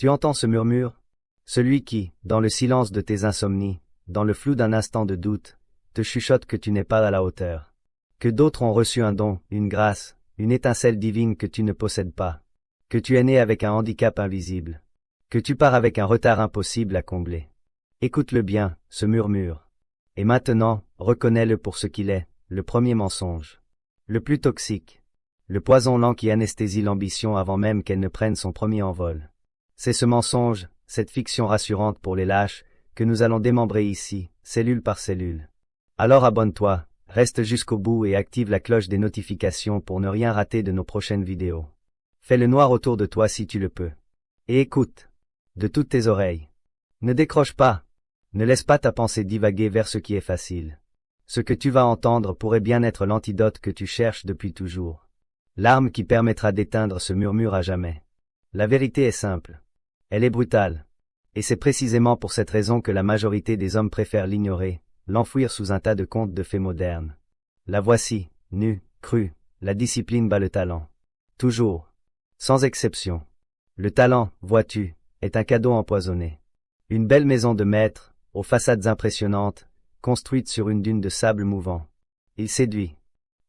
Tu entends ce murmure? Celui qui, dans le silence de tes insomnies, dans le flou d'un instant de doute, te chuchote que tu n'es pas à la hauteur. Que d'autres ont reçu un don, une grâce, une étincelle divine que tu ne possèdes pas. Que tu es né avec un handicap invisible. Que tu pars avec un retard impossible à combler. Écoute-le bien, ce murmure. Et maintenant, reconnais-le pour ce qu'il est, le premier mensonge. Le plus toxique. Le poison lent qui anesthésie l'ambition avant même qu'elle ne prenne son premier envol. C'est ce mensonge, cette fiction rassurante pour les lâches, que nous allons démembrer ici, cellule par cellule. Alors abonne-toi, reste jusqu'au bout et active la cloche des notifications pour ne rien rater de nos prochaines vidéos. Fais le noir autour de toi si tu le peux. Et écoute. De toutes tes oreilles. Ne décroche pas. Ne laisse pas ta pensée divaguer vers ce qui est facile. Ce que tu vas entendre pourrait bien être l'antidote que tu cherches depuis toujours. L'arme qui permettra d'éteindre ce murmure à jamais. La vérité est simple. Elle est brutale. Et c'est précisément pour cette raison que la majorité des hommes préfèrent l'ignorer, l'enfouir sous un tas de contes de fées modernes. La voici, nue, crue, la discipline bat le talent. Toujours. Sans exception. Le talent, vois-tu, est un cadeau empoisonné. Une belle maison de maître, aux façades impressionnantes, construite sur une dune de sable mouvant. Il séduit.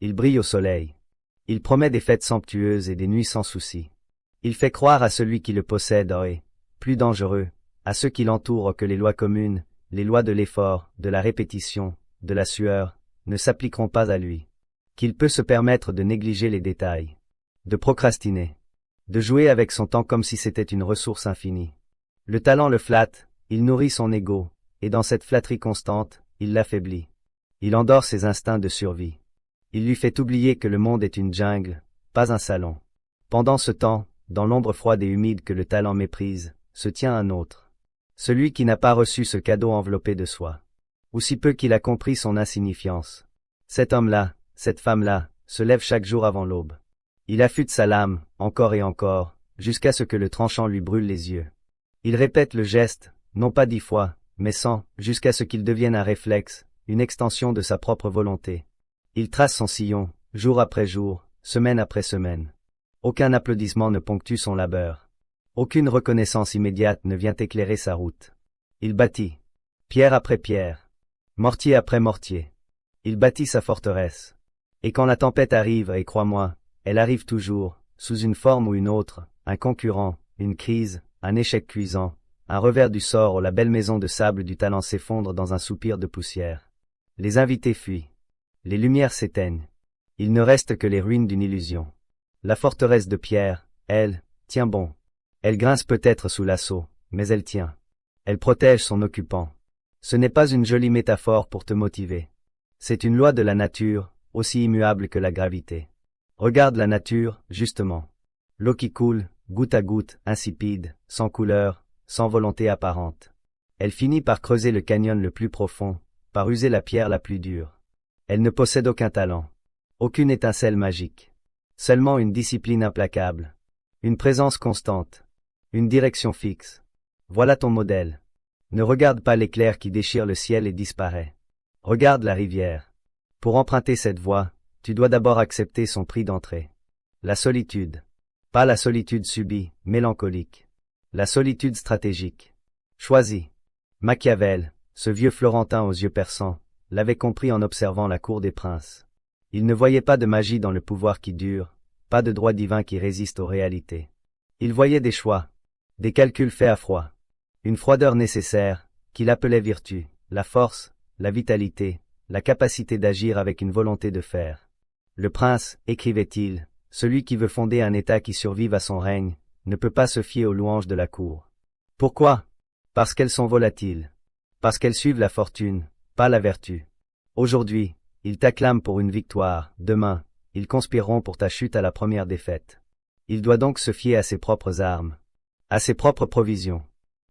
Il brille au soleil. Il promet des fêtes somptueuses et des nuits sans souci. Il fait croire à celui qui le possède et, plus dangereux, à ceux qui l'entourent que les lois communes, les lois de l'effort, de la répétition, de la sueur, ne s'appliqueront pas à lui. Qu'il peut se permettre de négliger les détails. De procrastiner. De jouer avec son temps comme si c'était une ressource infinie. Le talent le flatte, il nourrit son ego, et dans cette flatterie constante, il l'affaiblit. Il endort ses instincts de survie. Il lui fait oublier que le monde est une jungle, pas un salon. Pendant ce temps, dans l'ombre froide et humide que le talent méprise, se tient un autre. Celui qui n'a pas reçu ce cadeau enveloppé de soi. Ou si peu qu'il a compris son insignifiance. Cet homme-là, cette femme-là, se lève chaque jour avant l'aube. Il affûte sa lame, encore et encore, jusqu'à ce que le tranchant lui brûle les yeux. Il répète le geste, non pas 10 fois, mais 100, jusqu'à ce qu'il devienne un réflexe, une extension de sa propre volonté. Il trace son sillon, jour après jour, semaine après semaine. Aucun applaudissement ne ponctue son labeur. Aucune reconnaissance immédiate ne vient éclairer sa route. Il bâtit. Pierre après pierre. Mortier après mortier. Il bâtit sa forteresse. Et quand la tempête arrive, et crois-moi, elle arrive toujours, sous une forme ou une autre, un concurrent, une crise, un échec cuisant, un revers du sort où la belle maison de sable du talent s'effondre dans un soupir de poussière. Les invités fuient. Les lumières s'éteignent. Il ne reste que les ruines d'une illusion. La forteresse de pierre, elle, tient bon. Elle grince peut-être sous l'assaut, mais elle tient. Elle protège son occupant. Ce n'est pas une jolie métaphore pour te motiver. C'est une loi de la nature, aussi immuable que la gravité. Regarde la nature, justement. L'eau qui coule, goutte à goutte, insipide, sans couleur, sans volonté apparente. Elle finit par creuser le canyon le plus profond, par user la pierre la plus dure. Elle ne possède aucun talent. Aucune étincelle magique. Seulement une discipline implacable. Une présence constante. Une direction fixe. Voilà ton modèle. Ne regarde pas l'éclair qui déchire le ciel et disparaît. Regarde la rivière. Pour emprunter cette voie, tu dois d'abord accepter son prix d'entrée. La solitude. Pas la solitude subie, mélancolique. La solitude stratégique. Choisie. Machiavel, ce vieux Florentin aux yeux perçants, l'avait compris en observant la cour des princes. Il ne voyait pas de magie dans le pouvoir qui dure, pas de droit divin qui résiste aux réalités. Il voyait des choix, des calculs faits à froid, une froideur nécessaire, qu'il appelait vertu, la force, la vitalité, la capacité d'agir avec une volonté de faire. Le prince, écrivait-il, celui qui veut fonder un État qui survive à son règne, ne peut pas se fier aux louanges de la cour. Pourquoi? Parce qu'elles sont volatiles. Parce qu'elles suivent la fortune, pas la vertu. Aujourd'hui, ils t'acclament pour une victoire, demain, ils conspireront pour ta chute à la première défaite. Il doit donc se fier à ses propres armes, à ses propres provisions,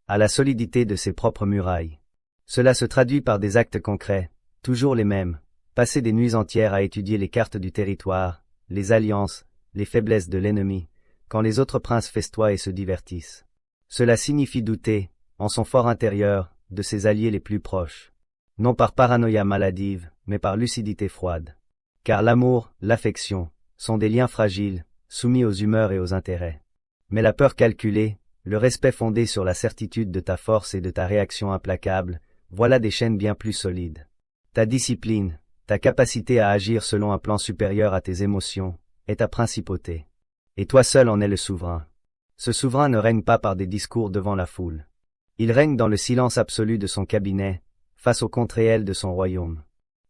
à la solidité de ses propres murailles. Cela se traduit par des actes concrets, toujours les mêmes, passer des nuits entières à étudier les cartes du territoire, les alliances, les faiblesses de l'ennemi, quand les autres princes festoient et se divertissent. Cela signifie douter, en son fort intérieur, de ses alliés les plus proches. Non par paranoïa maladive, mais par lucidité froide. Car l'amour, l'affection, sont des liens fragiles, soumis aux humeurs et aux intérêts. Mais la peur calculée, le respect fondé sur la certitude de ta force et de ta réaction implacable, voilà des chaînes bien plus solides. Ta discipline, ta capacité à agir selon un plan supérieur à tes émotions, est ta principauté. Et toi seul en es le souverain. Ce souverain ne règne pas par des discours devant la foule. Il règne dans le silence absolu de son cabinet, face au compte réel de son royaume.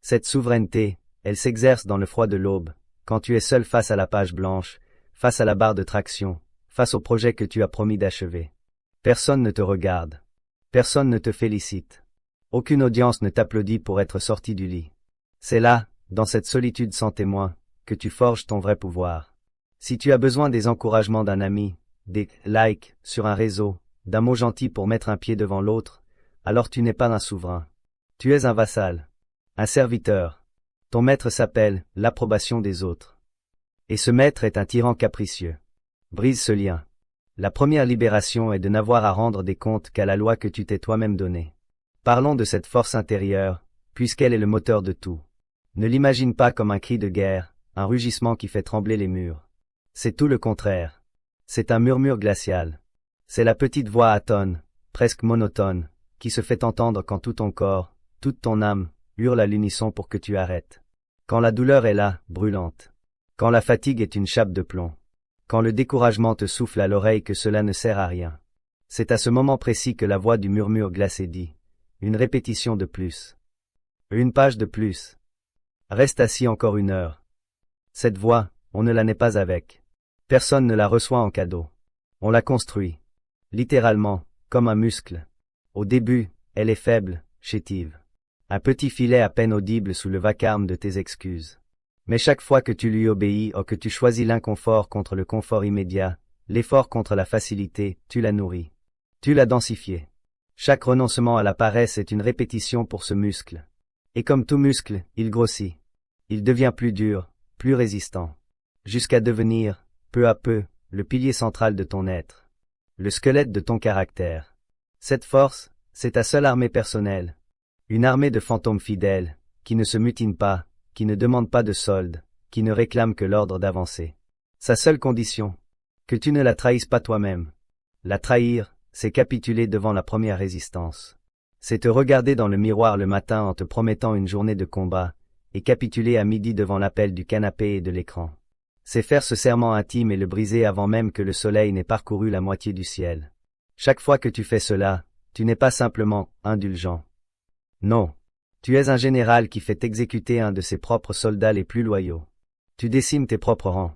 Cette souveraineté, elle s'exerce dans le froid de l'aube, quand tu es seul face à la page blanche, face à la barre de traction, face au projet que tu as promis d'achever. Personne ne te regarde. Personne ne te félicite. Aucune audience ne t'applaudit pour être sorti du lit. C'est là, dans cette solitude sans témoin, que tu forges ton vrai pouvoir. Si tu as besoin des encouragements d'un ami, des likes sur un réseau, d'un mot gentil pour mettre un pied devant l'autre, alors tu n'es pas un souverain. Tu es un vassal, un serviteur. Ton maître s'appelle l'approbation des autres. Et ce maître est un tyran capricieux. Brise ce lien. La première libération est de n'avoir à rendre des comptes qu'à la loi que tu t'es toi-même donnée. Parlons de cette force intérieure, puisqu'elle est le moteur de tout. Ne l'imagine pas comme un cri de guerre, un rugissement qui fait trembler les murs. C'est tout le contraire. C'est un murmure glacial. C'est la petite voix atone, presque monotone, qui se fait entendre quand tout ton corps, toute ton âme, hurle à l'unisson pour que tu arrêtes. Quand la douleur est là, brûlante. Quand la fatigue est une chape de plomb. Quand le découragement te souffle à l'oreille que cela ne sert à rien. C'est à ce moment précis que la voix du murmure glacé dit. Une répétition de plus. Une page de plus. Reste assis encore 1 heure. Cette voix, on ne la naît pas avec. Personne ne la reçoit en cadeau. On la construit. Littéralement, comme un muscle. Au début, elle est faible, chétive. Un petit filet à peine audible sous le vacarme de tes excuses. Mais chaque fois que tu lui obéis ou que tu choisis l'inconfort contre le confort immédiat, l'effort contre la facilité, tu la nourris. Tu l'as densifiée. Chaque renoncement à la paresse est une répétition pour ce muscle. Et comme tout muscle, il grossit. Il devient plus dur, plus résistant. Jusqu'à devenir, peu à peu, le pilier central de ton être. Le squelette de ton caractère. Cette force, c'est ta seule armée personnelle. Une armée de fantômes fidèles, qui ne se mutinent pas, qui ne demandent pas de solde, qui ne réclament que l'ordre d'avancer. Sa seule condition, que tu ne la trahisses pas toi-même. La trahir, c'est capituler devant la première résistance. C'est te regarder dans le miroir le matin en te promettant une journée de combat, et capituler à midi devant l'appel du canapé et de l'écran. C'est faire ce serment intime et le briser avant même que le soleil n'ait parcouru la moitié du ciel. Chaque fois que tu fais cela, tu n'es pas simplement indulgent. Non. Tu es un général qui fait exécuter un de ses propres soldats les plus loyaux. Tu décimes tes propres rangs.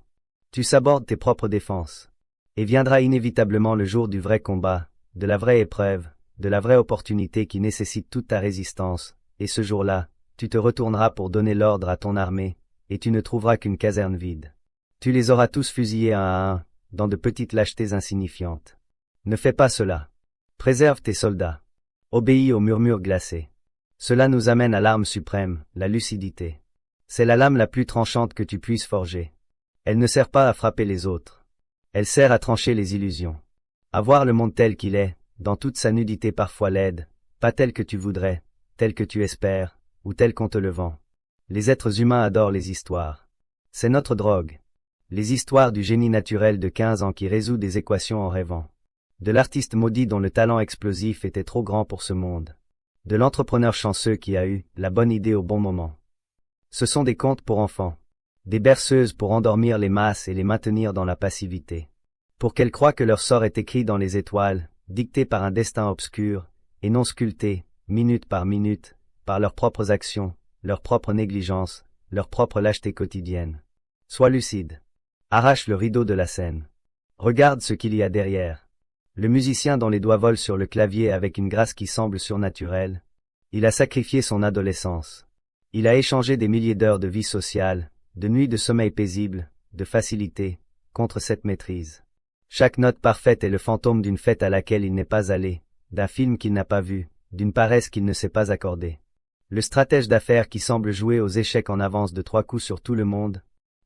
Tu sabordes tes propres défenses. Et viendra inévitablement le jour du vrai combat, de la vraie épreuve, de la vraie opportunité qui nécessite toute ta résistance, et ce jour-là, tu te retourneras pour donner l'ordre à ton armée, et tu ne trouveras qu'une caserne vide. Tu les auras tous fusillés un à un, dans de petites lâchetés insignifiantes. Ne fais pas cela. Préserve tes soldats. Obéis au murmure glacé. Cela nous amène à l'arme suprême, la lucidité. C'est la lame la plus tranchante que tu puisses forger. Elle ne sert pas à frapper les autres. Elle sert à trancher les illusions. À voir le monde tel qu'il est, dans toute sa nudité parfois laide, pas tel que tu voudrais, tel que tu espères, ou tel qu'on te le vend. Les êtres humains adorent les histoires. C'est notre drogue. Les histoires du génie naturel de 15 ans qui résout des équations en rêvant. De l'artiste maudit dont le talent explosif était trop grand pour ce monde. De l'entrepreneur chanceux qui a eu la bonne idée au bon moment. Ce sont des contes pour enfants. Des berceuses pour endormir les masses et les maintenir dans la passivité. Pour qu'elles croient que leur sort est écrit dans les étoiles, dicté par un destin obscur, et non sculpté, minute par minute, par leurs propres actions, leur propre négligence, leur propre lâcheté quotidienne. Sois lucide. Arrache le rideau de la scène. Regarde ce qu'il y a derrière. Le musicien dont les doigts volent sur le clavier avec une grâce qui semble surnaturelle. Il a sacrifié son adolescence. Il a échangé des milliers d'heures de vie sociale, de nuits de sommeil paisible, de facilité, contre cette maîtrise. Chaque note parfaite est le fantôme d'une fête à laquelle il n'est pas allé, d'un film qu'il n'a pas vu, d'une paresse qu'il ne s'est pas accordée. Le stratège d'affaires qui semble jouer aux échecs en avance de 3 coups sur tout le monde.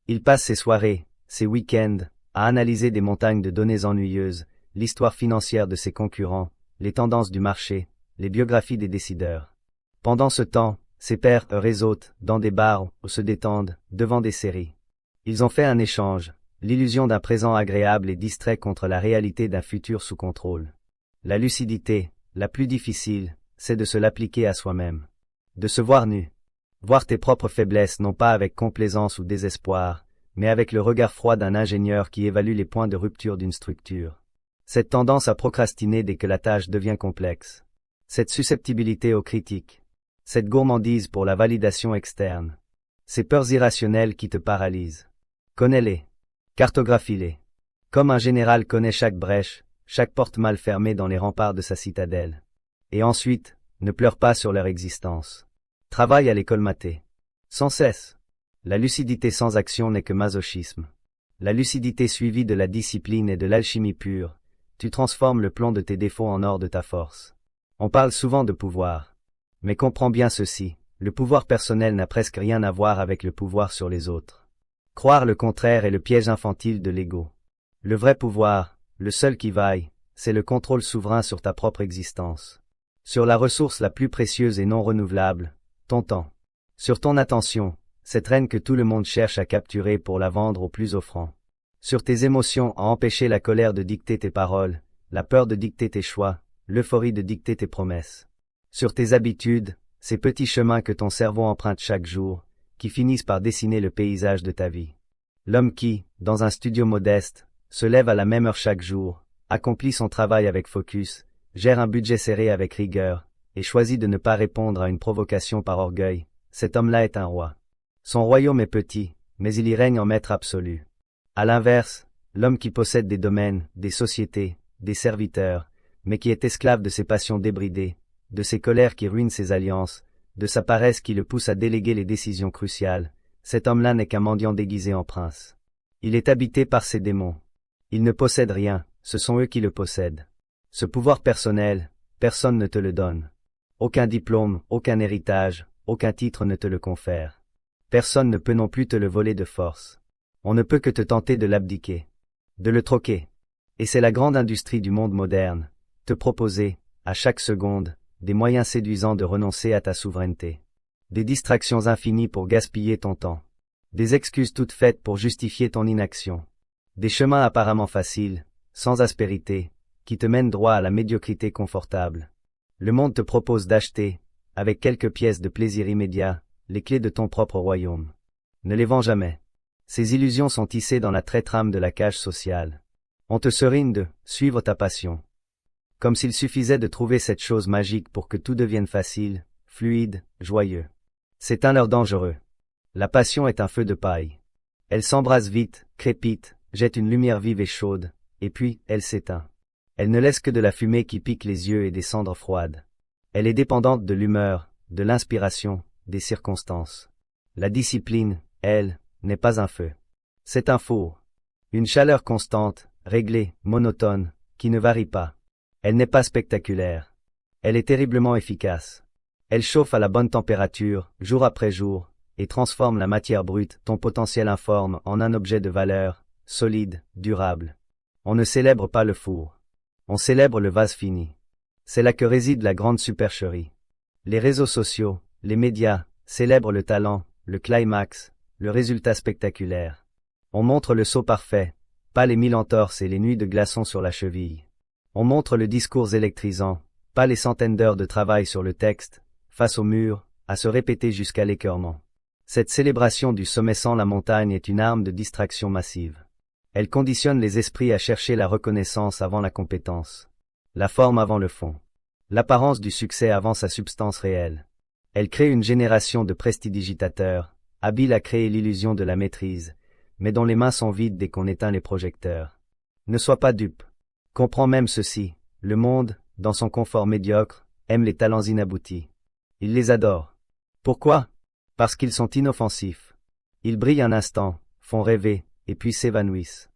Il passe ses soirées, ses week-ends, à analyser des montagnes de données ennuyeuses, l'histoire financière de ses concurrents, les tendances du marché, les biographies des décideurs. Pendant ce temps, ses pairs réseautent, dans des bars, ou se détendent, devant des séries. Ils ont fait un échange, l'illusion d'un présent agréable et distrait contre la réalité d'un futur sous contrôle. La lucidité, la plus difficile, c'est de se l'appliquer à soi-même. De se voir nu. Voir tes propres faiblesses non pas avec complaisance ou désespoir, mais avec le regard froid d'un ingénieur qui évalue les points de rupture d'une structure. Cette tendance à procrastiner dès que la tâche devient complexe. Cette susceptibilité aux critiques. Cette gourmandise pour la validation externe. Ces peurs irrationnelles qui te paralysent. Connais-les. Cartographie-les. Comme un général connaît chaque brèche, chaque porte mal fermée dans les remparts de sa citadelle. Et ensuite, ne pleure pas sur leur existence. Travaille à les colmater. Sans cesse. La lucidité sans action n'est que masochisme. La lucidité suivie de la discipline et de l'alchimie pure, tu transformes le plomb de tes défauts en or de ta force. On parle souvent de pouvoir. Mais comprends bien ceci, le pouvoir personnel n'a presque rien à voir avec le pouvoir sur les autres. Croire le contraire est le piège infantile de l'ego. Le vrai pouvoir, le seul qui vaille, c'est le contrôle souverain sur ta propre existence. Sur la ressource la plus précieuse et non renouvelable, ton temps. Sur ton attention, cette reine que tout le monde cherche à capturer pour la vendre au plus offrant. Sur tes émotions à empêcher la colère de dicter tes paroles, la peur de dicter tes choix, l'euphorie de dicter tes promesses. Sur tes habitudes, ces petits chemins que ton cerveau emprunte chaque jour, qui finissent par dessiner le paysage de ta vie. L'homme qui, dans un studio modeste, se lève à la même heure chaque jour, accomplit son travail avec focus, gère un budget serré avec rigueur, et choisit de ne pas répondre à une provocation par orgueil, cet homme-là est un roi. Son royaume est petit, mais il y règne en maître absolu. À l'inverse, l'homme qui possède des domaines, des sociétés, des serviteurs, mais qui est esclave de ses passions débridées, de ses colères qui ruinent ses alliances, de sa paresse qui le pousse à déléguer les décisions cruciales, cet homme-là n'est qu'un mendiant déguisé en prince. Il est habité par ses démons. Il ne possède rien, ce sont eux qui le possèdent. Ce pouvoir personnel, personne ne te le donne. Aucun diplôme, aucun héritage, aucun titre ne te le confère. Personne ne peut non plus te le voler de force. On ne peut que te tenter de l'abdiquer, de le troquer. Et c'est la grande industrie du monde moderne, te proposer, à chaque seconde, des moyens séduisants de renoncer à ta souveraineté. Des distractions infinies pour gaspiller ton temps. Des excuses toutes faites pour justifier ton inaction. Des chemins apparemment faciles, sans aspérité, qui te mènent droit à la médiocrité confortable. Le monde te propose d'acheter, avec quelques pièces de plaisir immédiat, les clés de ton propre royaume. Ne les vends jamais. Ces illusions sont tissées dans la traîtrame de la cage sociale. On te serine de suivre ta passion. Comme s'il suffisait de trouver cette chose magique pour que tout devienne facile, fluide, joyeux. C'est un leurre dangereux. La passion est un feu de paille. Elle s'embrase vite, crépite, jette une lumière vive et chaude, et puis, elle s'éteint. Elle ne laisse que de la fumée qui pique les yeux et des cendres froides. Elle est dépendante de l'humeur, de l'inspiration, des circonstances. La discipline, elle, n'est pas un feu. C'est un four. Une chaleur constante, réglée, monotone, qui ne varie pas. Elle n'est pas spectaculaire. Elle est terriblement efficace. Elle chauffe à la bonne température, jour après jour, et transforme la matière brute, ton potentiel informe, en un objet de valeur, solide, durable. On ne célèbre pas le four. On célèbre le vase fini. C'est là que réside la grande supercherie. Les réseaux sociaux, les médias, célèbrent le talent, le climax, le résultat spectaculaire. On montre le saut parfait, pas les 1000 entorses et les nuits de glaçons sur la cheville. On montre le discours électrisant, pas les centaines d'heures de travail sur le texte, face au mur, à se répéter jusqu'à l'écœurement. Cette célébration du sommet sans la montagne est une arme de distraction massive. Elle conditionne les esprits à chercher la reconnaissance avant la compétence, la forme avant le fond, l'apparence du succès avant sa substance réelle. Elle crée une génération de prestidigitateurs, habiles à créer l'illusion de la maîtrise, mais dont les mains sont vides dès qu'on éteint les projecteurs. Ne sois pas dupe. Comprends même ceci, le monde, dans son confort médiocre, aime les talents inaboutis. Il les adore. Pourquoi? Parce qu'ils sont inoffensifs. Ils brillent un instant, font rêver, et puis s'évanouissent.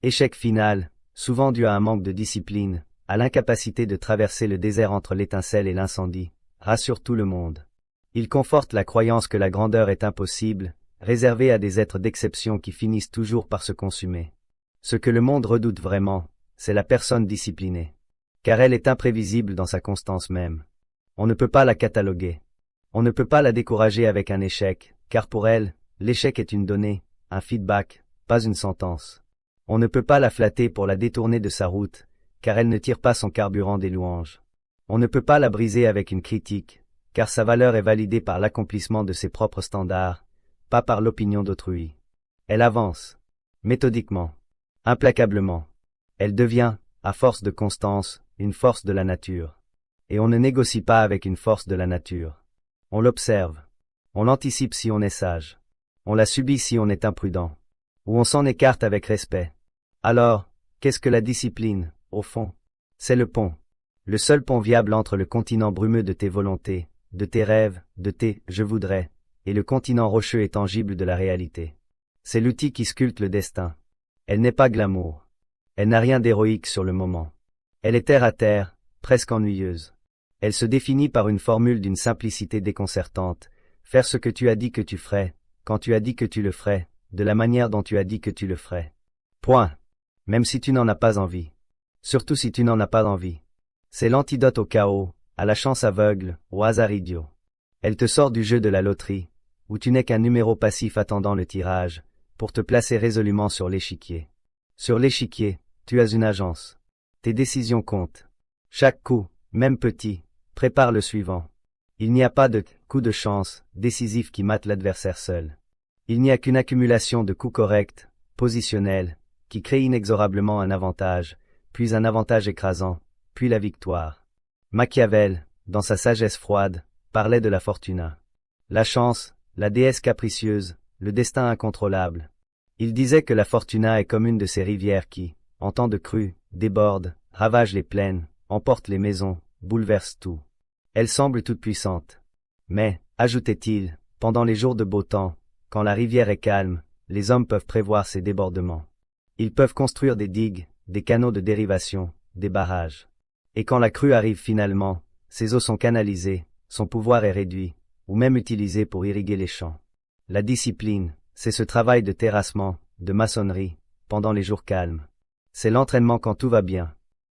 Échec final, souvent dû à un manque de discipline, à l'incapacité de traverser le désert entre l'étincelle et l'incendie, rassure tout le monde. Il conforte la croyance que la grandeur est impossible, réservée à des êtres d'exception qui finissent toujours par se consumer. Ce que le monde redoute vraiment, c'est la personne disciplinée. Car elle est imprévisible dans sa constance même. On ne peut pas la cataloguer. On ne peut pas la décourager avec un échec, car pour elle, l'échec est une donnée, un feedback, pas une sentence. On ne peut pas la flatter pour la détourner de sa route, car elle ne tire pas son carburant des louanges. On ne peut pas la briser avec une critique, car sa valeur est validée par l'accomplissement de ses propres standards, pas par l'opinion d'autrui. Elle avance, méthodiquement, implacablement. Elle devient, à force de constance, une force de la nature. Et on ne négocie pas avec une force de la nature. On l'observe. On l'anticipe si on est sage. On la subit si on est imprudent. Ou on s'en écarte avec respect. Alors, qu'est-ce que la discipline, au fond? C'est le pont. Le seul pont viable entre le continent brumeux de tes volontés, de tes rêves, de tes « je voudrais », et le continent rocheux et tangible de la réalité. C'est l'outil qui sculpte le destin. Elle n'est pas glamour. Elle n'a rien d'héroïque sur le moment. Elle est terre à terre, presque ennuyeuse. Elle se définit par une formule d'une simplicité déconcertante. Faire ce que tu as dit que tu ferais, quand tu as dit que tu le ferais, de la manière dont tu as dit que tu le ferais. Point. Même si tu n'en as pas envie. Surtout si tu n'en as pas envie. C'est l'antidote au chaos, à la chance aveugle, au hasard idiot. Elle te sort du jeu de la loterie, où tu n'es qu'un numéro passif attendant le tirage, pour te placer résolument sur l'échiquier. Sur l'échiquier, tu as une agence. Tes décisions comptent. Chaque coup, même petit, prépare le suivant. Il n'y a pas de coup de chance décisif qui mate l'adversaire seul. Il n'y a qu'une accumulation de coups corrects, positionnels, qui crée inexorablement un avantage, puis un avantage écrasant, puis la victoire. Machiavel, dans sa sagesse froide, parlait de la fortuna. La chance, la déesse capricieuse, le destin incontrôlable. Il disait que la fortuna est comme une de ces rivières qui, en temps de crue, déborde, ravage les plaines, emporte les maisons, bouleverse tout. Elle semble toute puissante. Mais, ajoutait-il, pendant les jours de beau temps, quand la rivière est calme, les hommes peuvent prévoir ses débordements. Ils peuvent construire des digues, des canaux de dérivation, des barrages. Et quand la crue arrive finalement, ses eaux sont canalisées, son pouvoir est réduit, ou même utilisé pour irriguer les champs. La discipline, c'est ce travail de terrassement, de maçonnerie, pendant les jours calmes. C'est l'entraînement quand tout va bien.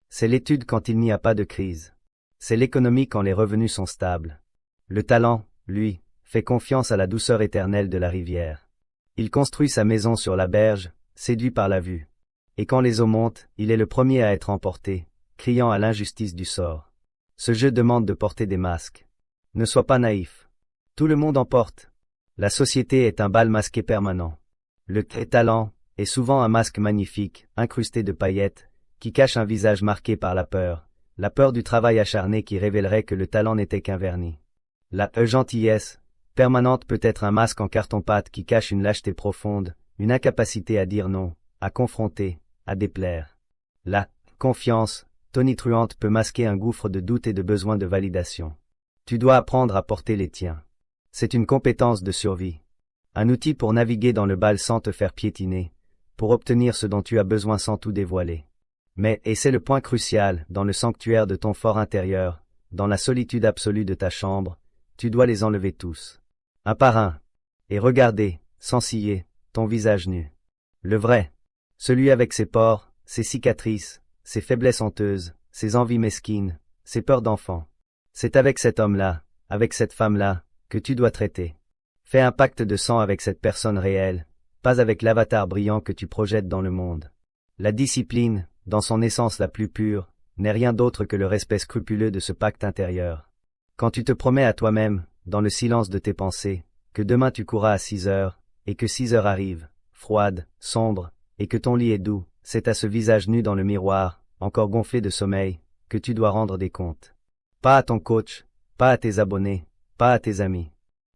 C'est l'étude quand il n'y a pas de crise. C'est l'économie quand les revenus sont stables. Le talent, lui, fait confiance à la douceur éternelle de la rivière. Il construit sa maison sur la berge, séduit par la vue. Et quand les eaux montent, il est le premier à être emporté, criant à l'injustice du sort. Ce jeu demande de porter des masques. Ne sois pas naïf. Tout le monde en porte. La société est un bal masqué permanent. Le talent est souvent un masque magnifique, incrusté de paillettes, qui cache un visage marqué par la peur du travail acharné qui révélerait que le talent n'était qu'un vernis. La gentillesse permanente peut être un masque en carton-pâte qui cache une lâcheté profonde, une incapacité à dire non, à confronter, à déplaire. La confiance tonitruante peut masquer un gouffre de doute et de besoin de validation. Tu dois apprendre à porter les tiens. C'est une compétence de survie. Un outil pour naviguer dans le bal sans te faire piétiner, pour obtenir ce dont tu as besoin sans tout dévoiler. Mais, et c'est le point crucial, dans le sanctuaire de ton fort intérieur, dans la solitude absolue de ta chambre, tu dois les enlever tous. Un par un. Et regarder, sans ciller, ton visage nu. Le vrai. Celui avec ses pores, ses cicatrices, ses faiblesses honteuses, ses envies mesquines, ses peurs d'enfant. C'est avec cet homme-là, avec cette femme-là, que tu dois traiter. Fais un pacte de sang avec cette personne réelle, pas avec l'avatar brillant que tu projettes dans le monde. La discipline, dans son essence la plus pure, n'est rien d'autre que le respect scrupuleux de ce pacte intérieur. Quand tu te promets à toi-même, dans le silence de tes pensées, que demain tu courras à 6 heures, et que 6 heures arrivent, froides, sombres, et que ton lit est doux, c'est à ce visage nu dans le miroir, encore gonflé de sommeil, que tu dois rendre des comptes. Pas à ton coach, pas à tes abonnés, pas à tes amis.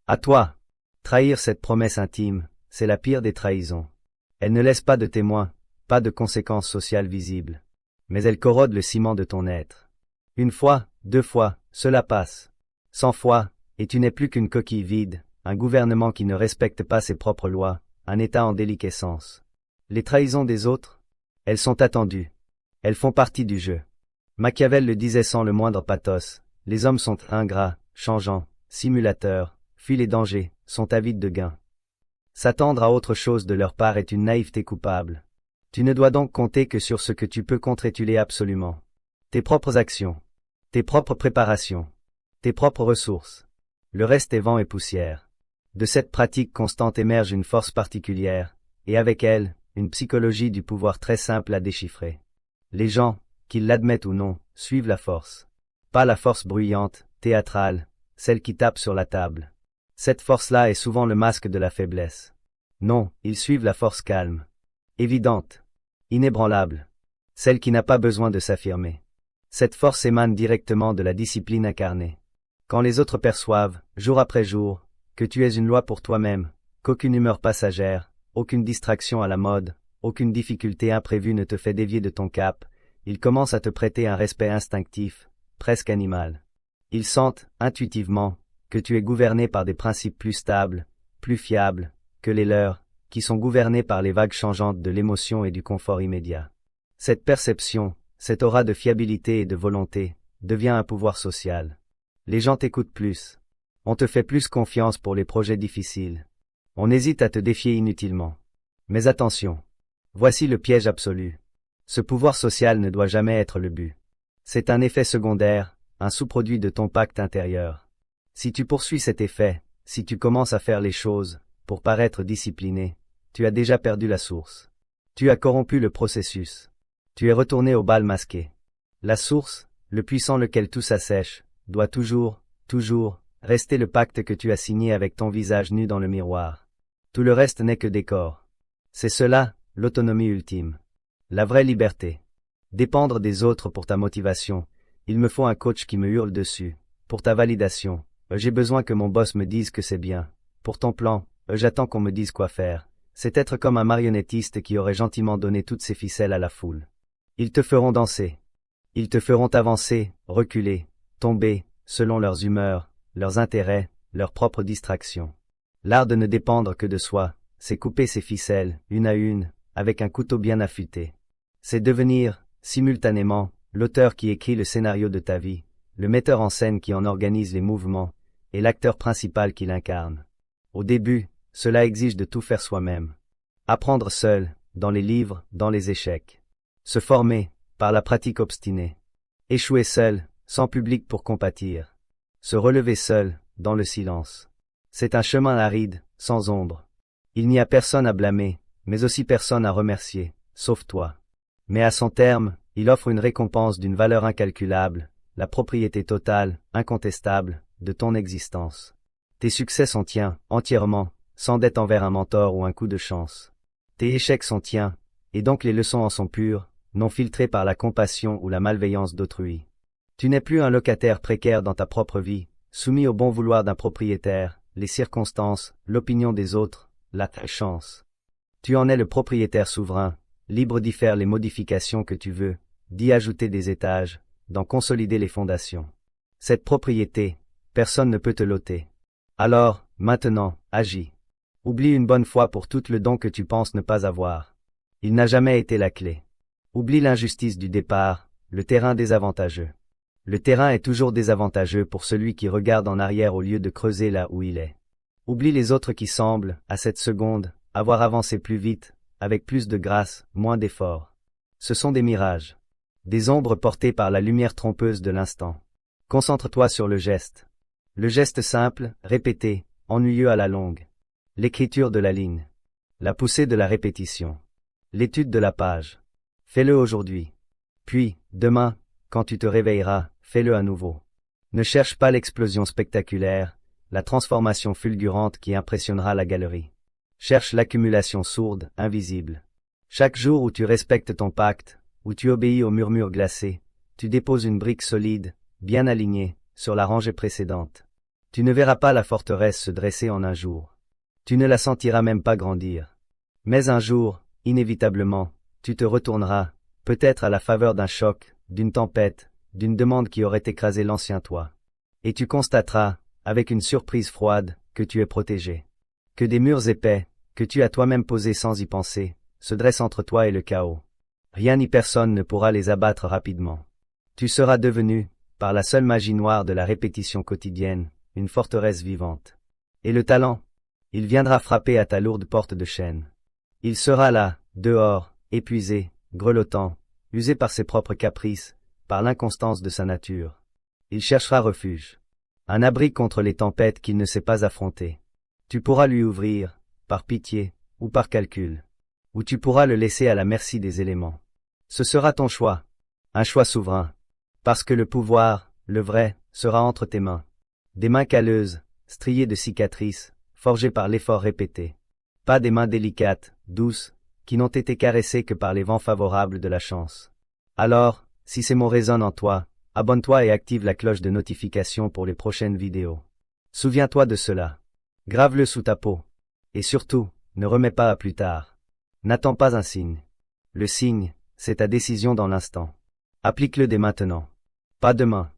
À toi. Trahir cette promesse intime, c'est la pire des trahisons. Elle ne laisse pas de témoins, pas de conséquences sociales visibles. Mais elle corrode le ciment de ton être. Une fois, 2 fois, cela passe. 100 fois, et tu n'es plus qu'une coquille vide, un gouvernement qui ne respecte pas ses propres lois, un État en déliquescence. Les trahisons des autres? Elles sont attendues. Elles font partie du jeu. Machiavel le disait sans le moindre pathos, les hommes sont ingrats, changeants, simulateurs, fuient les dangers, sont avides de gains. S'attendre à autre chose de leur part est une naïveté coupable. Tu ne dois donc compter que sur ce que tu peux contre-étuler absolument. Tes propres actions, tes propres préparations, tes propres ressources. Le reste est vent et poussière. De cette pratique constante émerge une force particulière, et avec elle, une psychologie du pouvoir très simple à déchiffrer. Les gens, qu'ils l'admettent ou non, suivent la force. Pas la force bruyante, théâtrale, celle qui tape sur la table. Cette force-là est souvent le masque de la faiblesse. Non, ils suivent la force calme, évidente, inébranlable, celle qui n'a pas besoin de s'affirmer. Cette force émane directement de la discipline incarnée. Quand les autres perçoivent, jour après jour, que tu es une loi pour toi-même, qu'aucune humeur passagère, aucune distraction à la mode, aucune difficulté imprévue ne te fait dévier de ton cap, ils commencent à te prêter un respect instinctif, presque animal. Ils sentent, intuitivement, que tu es gouverné par des principes plus stables, plus fiables, que les leurs, qui sont gouvernés par les vagues changeantes de l'émotion et du confort immédiat. Cette perception, cette aura de fiabilité et de volonté, devient un pouvoir social. Les gens t'écoutent plus. On te fait plus confiance pour les projets difficiles. On hésite à te défier inutilement. Mais attention. Voici le piège absolu. Ce pouvoir social ne doit jamais être le but. C'est un effet secondaire, un sous-produit de ton pacte intérieur. Si tu poursuis cet effet, si tu commences à faire les choses, pour paraître discipliné, tu as déjà perdu la source. Tu as corrompu le processus. Tu es retourné au bal masqué. La source, le puissant lequel tout s'assèche, doit toujours, rester le pacte que tu as signé avec ton visage nu dans le miroir. Tout le reste n'est que décor. C'est cela, l'autonomie ultime. La vraie liberté. Dépendre des autres pour ta motivation. Il me faut un coach qui me hurle dessus. Pour ta validation. J'ai besoin que mon boss me dise que c'est bien. Pour ton plan. J'attends qu'on me dise quoi faire. C'est être comme un marionnettiste qui aurait gentiment donné toutes ses ficelles à la foule. Ils te feront danser. Ils te feront avancer, reculer, tomber, selon leurs humeurs, leurs intérêts, leurs propres distractions. L'art de ne dépendre que de soi, c'est couper ses ficelles, une à une, avec un couteau bien affûté. C'est devenir, simultanément, l'auteur qui écrit le scénario de ta vie, le metteur en scène qui en organise les mouvements, et l'acteur principal qui l'incarne. Au début, cela exige de tout faire soi-même. Apprendre seul, dans les livres, dans les échecs. Se former, par la pratique obstinée. Échouer seul, sans public pour compatir. Se relever seul, dans le silence. C'est un chemin aride, sans ombre. Il n'y a personne à blâmer, mais aussi personne à remercier, sauf toi. Mais à son terme, il offre une récompense d'une valeur incalculable, la propriété totale, incontestable, de ton existence. Tes succès sont tiens, entièrement, sans dette envers un mentor ou un coup de chance. Tes échecs sont tiens, et donc les leçons en sont pures, non filtrées par la compassion ou la malveillance d'autrui. Tu n'es plus un locataire précaire dans ta propre vie, soumis au bon vouloir d'un propriétaire, les circonstances, l'opinion des autres, la chance. Tu en es le propriétaire souverain, libre d'y faire les modifications que tu veux, d'y ajouter des étages, d'en consolider les fondations. Cette propriété, personne ne peut te l'ôter. Alors, maintenant, agis. Oublie une bonne fois pour toutes le don que tu penses ne pas avoir. Il n'a jamais été la clé. Oublie l'injustice du départ, le terrain désavantageux. Le terrain est toujours désavantageux pour celui qui regarde en arrière au lieu de creuser là où il est. Oublie les autres qui semblent, à cette seconde, avoir avancé plus vite, avec plus de grâce, moins d'efforts. Ce sont des mirages. Des ombres portées par la lumière trompeuse de l'instant. Concentre-toi sur le geste. Le geste simple, répété, ennuyeux à la longue. L'écriture de la ligne. La poussée de la répétition. L'étude de la page. Fais-le aujourd'hui. Puis, demain, quand tu te réveilleras, fais-le à nouveau. Ne cherche pas l'explosion spectaculaire, la transformation fulgurante qui impressionnera la galerie. Cherche l'accumulation sourde, invisible. Chaque jour où tu respectes ton pacte, où tu obéis au murmure glacé, tu déposes une brique solide, bien alignée, sur la rangée précédente. Tu ne verras pas la forteresse se dresser en un jour. Tu ne la sentiras même pas grandir. Mais un jour, inévitablement, tu te retourneras, peut-être à la faveur d'un choc, d'une tempête, d'une demande qui aurait écrasé l'ancien toi. Et tu constateras, avec une surprise froide, que tu es protégé. Que des murs épais, que tu as toi-même posés sans y penser, se dressent entre toi et le chaos. Rien ni personne ne pourra les abattre rapidement. Tu seras devenu, par la seule magie noire de la répétition quotidienne, une forteresse vivante. Et le talent? Il viendra frapper à ta lourde porte de chêne. Il sera là, dehors, épuisé, grelottant, usé par ses propres caprices, par l'inconstance de sa nature. Il cherchera refuge. Un abri contre les tempêtes qu'il ne sait pas affronter. Tu pourras lui ouvrir, par pitié, ou par calcul. ou tu pourras le laisser à la merci des éléments. Ce sera ton choix. Un choix souverain. Parce que le pouvoir, le vrai, sera entre tes mains. Des mains calleuses, striées de cicatrices, forgées par l'effort répété. Pas des mains délicates, douces, qui n'ont été caressées que par les vents favorables de la chance. Alors, si ces mots résonnent en toi, abonne-toi et active la cloche de notification pour les prochaines vidéos. Souviens-toi de cela. Grave-le sous ta peau. Et surtout, ne remets pas à plus tard. N'attends pas un signe. Le signe, c'est ta décision dans l'instant. Applique-le dès maintenant. Pas demain.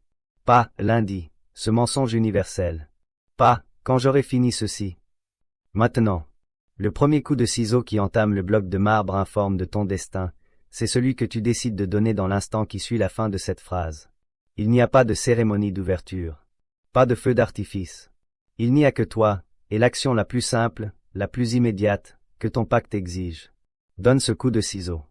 Pas lundi, ce mensonge universel. Pas quand j'aurai fini ceci. Maintenant. Le premier coup de ciseau qui entame le bloc de marbre informe de ton destin, c'est celui que tu décides de donner dans l'instant qui suit la fin de cette phrase. Il n'y a pas de cérémonie d'ouverture. Pas de feu d'artifice. Il n'y a que toi, et l'action la plus simple, la plus immédiate, que ton pacte exige. Donne ce coup de ciseau.